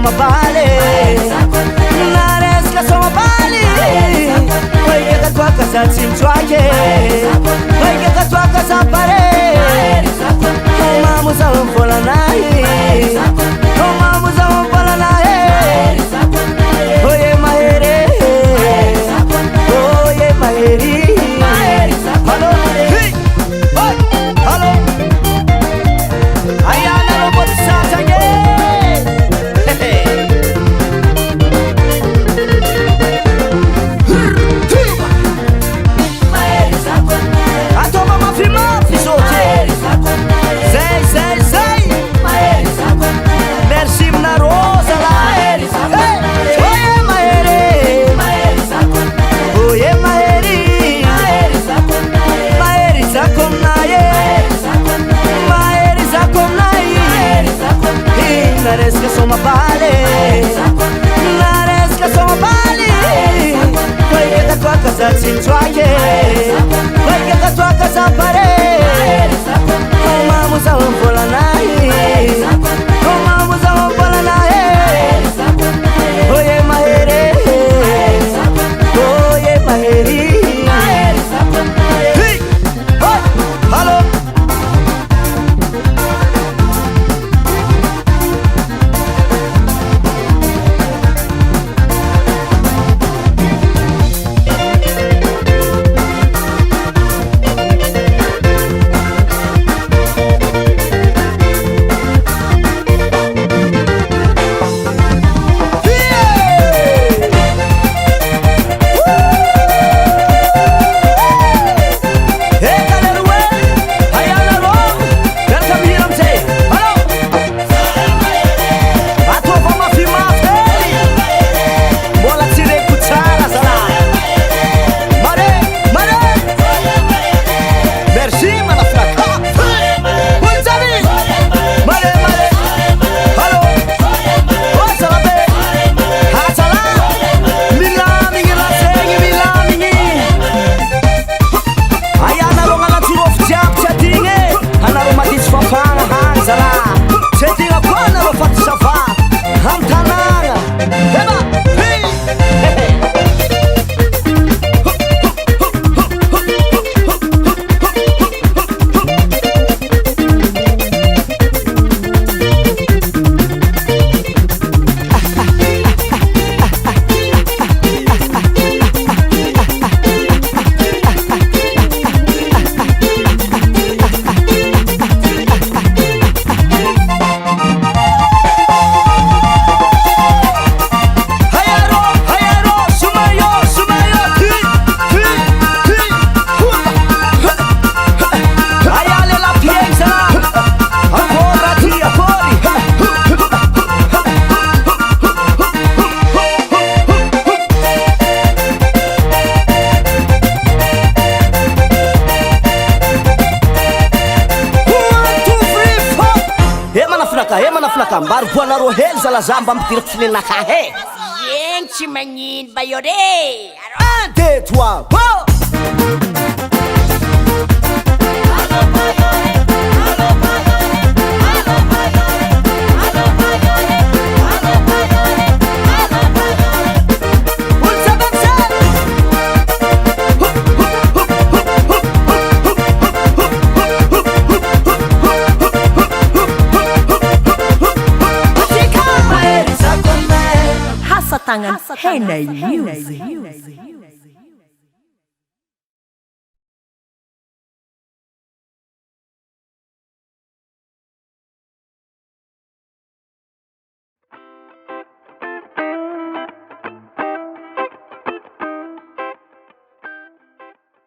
somabali naresika somabali oikaka toaka za tsimtsoake oikaka toaka za pare omamo za mvolanahy omamo za mvolanahy oye mahere oye maheri halo halo ayana robot satange atoma mafi sote zay merci mna rosa la oye maheri oye maheri maheri zakomnaye maheri zakomnaye naresika somabali naresika somabali oikaka toaka za tsimtsoake oikaka toaka za pare omamo za mvolanahy omamo za mvolanahy oye mahere oye maheri halo manaflaka mbaro voanareo hely zalaza mba mipitiraky filenaka he Yeng tsy magnino ba io re 1 2 3 po Tangan Henay Music.